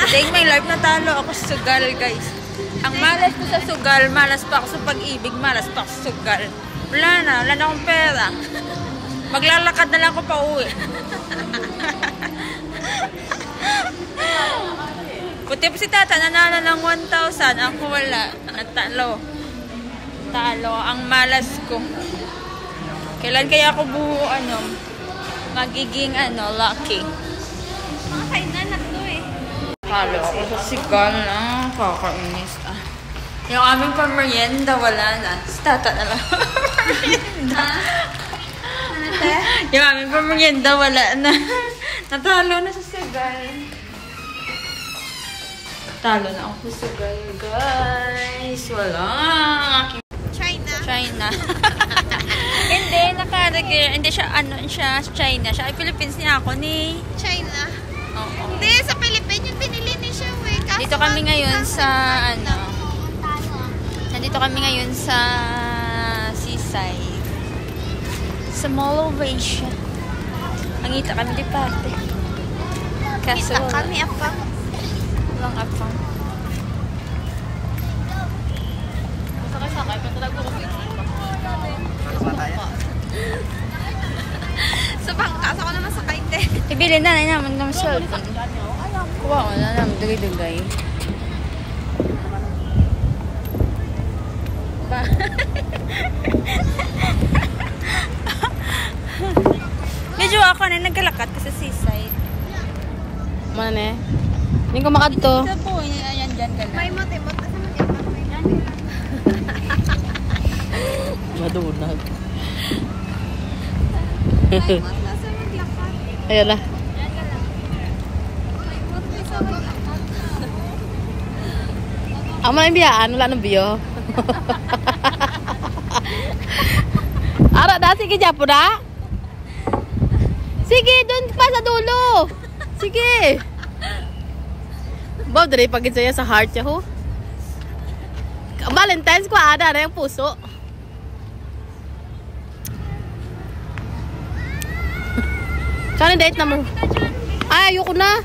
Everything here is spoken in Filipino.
Ding may life natalo ako sa sugal, guys. Ang malas ko sa sugal, malas pa ako sa pag-ibig, malas pa ako sa sugal. Wala na akong pera. Maglalakad na lang ako pa uwi. Puti po si tata, nanalo ng 1,000. Ako wala. Natalo. Talo. Ang malas ko. Kailan kaya ako magiging lucky? Mga kainan to eh. Talo ako sa sigal na. Kakainis. Yung aming pamerienda, wala na. Si tata na lang. Yung aming pamerienda, wala na. Natalo na sa sigal. Talo na ako sa sigal, guys. Wala. China. Hindi, nakaragay. Hindi siya, China. Siya ay Philippines niya ako ni China. Oo. Hindi, sa Philippines yung binili ni siya, eh. Dito kami ngayon sa, nandito kami ngayon sa seaside. Sa Mall of Asia. Mangita kami di parte. Kaso Kita kami apang. Walang apang. Sakay-sakay pa talaga ko. Sa bangkas ako naman sakay, te. Ibili na naman ng cellphone. Kuha ko na naman, dugay-dugay. Medyo ako na nagkalakad ka sa seaside. Mana ne? Hindi ko makadto. Ito po, ayan dyan ka na. May mote-mote. Asa mag-iapang may Madunag. mote. Asa maglakad. Ayan na. May mote sa maglakad. Ang mga biyaan, wala nang biyo. Ara na, sige Japo na. Sige, dun pa sa dulo. Sige. Baw, dari pagin sa'yo sa heart siya ho. Valentine's ko, ada na yung puso. Saan yung date na mo? Ay, ayoko na.